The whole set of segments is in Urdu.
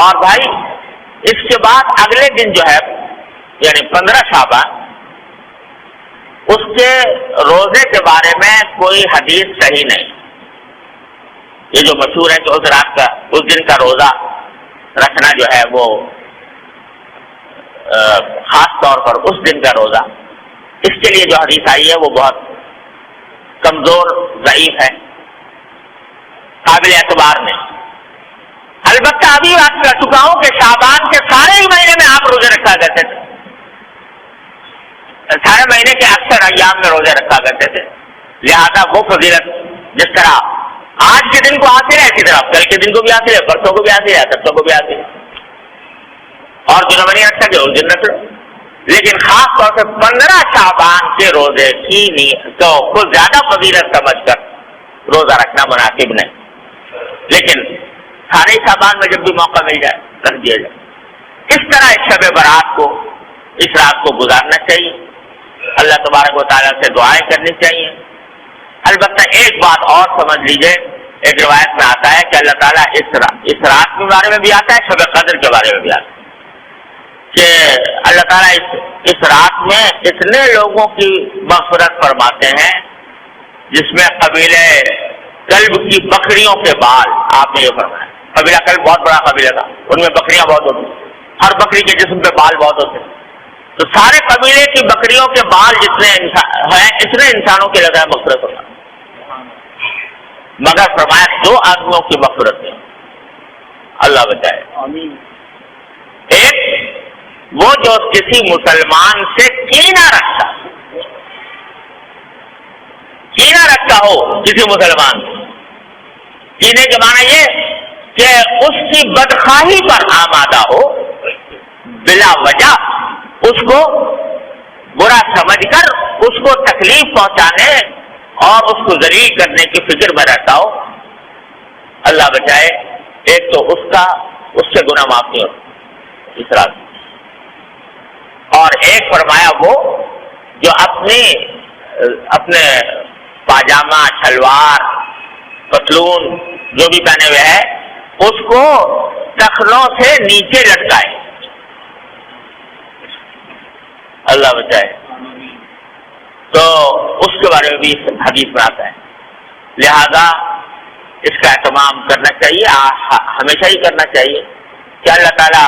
اور بھائی اس کے بعد اگلے دن جو ہے یعنی 15 شعبان، اس کے روزے کے بارے میں کوئی حدیث صحیح نہیں. یہ جو مشہور ہے کہ اس رات کا اس دن کا روزہ رکھنا جو ہے وہ خاص طور پر اس دن کا روزہ، اس کے لیے جو حدیث آئی ہے وہ بہت کمزور ضعیف ہے، قابل اعتبار نہیں. البتہ ابھی بات کر چکا ہوں کہ شعبان کے سارے ہی مہینے میں آپ روزے رکھا کرتے تھے، سارے مہینے کے اکثر ایام میں روزے رکھا کرتے تھے. لہذا وہ فضیلت جس طرح آج کے دن کو حاصل ہے اسی طرح کل کے دن کو بھی حاصل ہے، پرسوں کو بھی حاصل ہے، سرسوں کو بھی حاصل ہے. اور دنوں میں نہیں رکھ سکے اس دن رکھ لو، لیکن خاص طور سے 15 شعبان کے روزے کی تو کچھ زیادہ فضیلت سمجھ کر روزہ رکھنا مناسب نہیں. لیکن سارے شعبان میں جب بھی موقع مل جائے رکھ دیا جائے. اس طرح اس شب برات کو اس رات کو گزارنا چاہیے، اللہ تبارک و تعالیٰ سے دعائیں کرنی چاہیے. البتہ ایک بات اور سمجھ لیجئے، ایک روایت میں آتا ہے کہ اللہ تعالیٰ اس رات کے بارے میں بھی آتا ہے، شب قدر کے بارے میں بھی آتا ہے کہ اللہ تعالیٰ اس رات میں اتنے لوگوں کی مغفرت فرماتے ہیں جس میں قبیلہ کلب کی بکریوں کے بال. آپ نے یہ فرمایا قبیلہ کلب بہت بڑا قبیلہ تھا، ان میں بکریاں بہت ہوتی، ہر بکری کے جسم پہ بال بہت ہوتے، تو سارے قبیلے کی بکریوں کے بال جتنے ہیں اتنے انسانوں کے لگا مغفرت ہوگا، مگر فرمایا 2 آدمیوں کی مغفرت ہے، اللہ بچائے. ایک وہ جو کسی مسلمان سے کینہ رکھتا ہو کسی مسلمان سے. کینے کے معنی یہ کہ اس کی بدخواہی پر آمادہ ہو، بلا وجہ اس کو برا سمجھ کر اس کو تکلیف پہنچانے اور اس کو ذلیل کرنے کی فکر میں رہتا ہو، اللہ بچائے. ایک تو اس سے گناہ معاف نہیں ہوتا اس رات، اور ایک فرمایا وہ جو اپنے پاجامہ شلوار پتلون جو بھی پہنے ہوئے ہے اس کو ٹخنوں سے نیچے لٹکائے، اللہ بچائے. تو اس کے بارے میں بھی حدیث میں آتا ہے. لہذا اس کا اہتمام کرنا چاہیے، ہمیشہ ہی کرنا چاہیے کہ اللہ تعالیٰ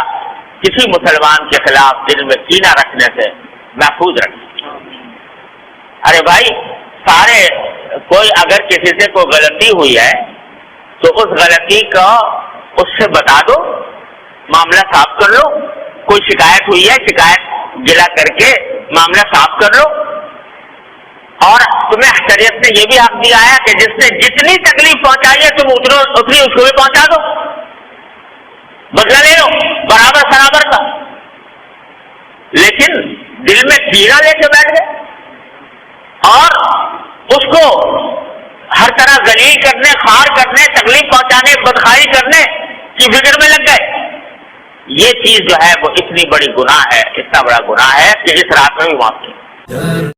کسی مسلمان کے خلاف دل میں کینہ رکھنے سے محفوظ رکھے. ارے بھائی سارے کوئی اگر کسی سے کوئی غلطی ہوئی ہے تو اس غلطی کا اس سے بتا دو، معاملہ صاف کر لو. کوئی شکایت ہوئی ہے شکایت گلا کر کے معاملہ صاف کر لو. اور تمہیں شریعت نے یہ بھی حق دیا ہے کہ جس نے جتنی تکلیف پہنچائی ہے تم اتنی اس کو بھی پہنچا دو، بدلہ لے لو برابر برابر کا. لیکن دل میں کینہ لے کے بیٹھ گئے اور اس کو ہر طرح ذلیل کرنے، خار کرنے، تکلیف پہنچانے، بدخواہی کرنے کی فکر میں لگ گئے. یہ چیز جو ہے وہ اتنی بڑی گناہ ہے، اتنا بڑا گناہ ہے کہ اس رات میں بھی معاف نہیں.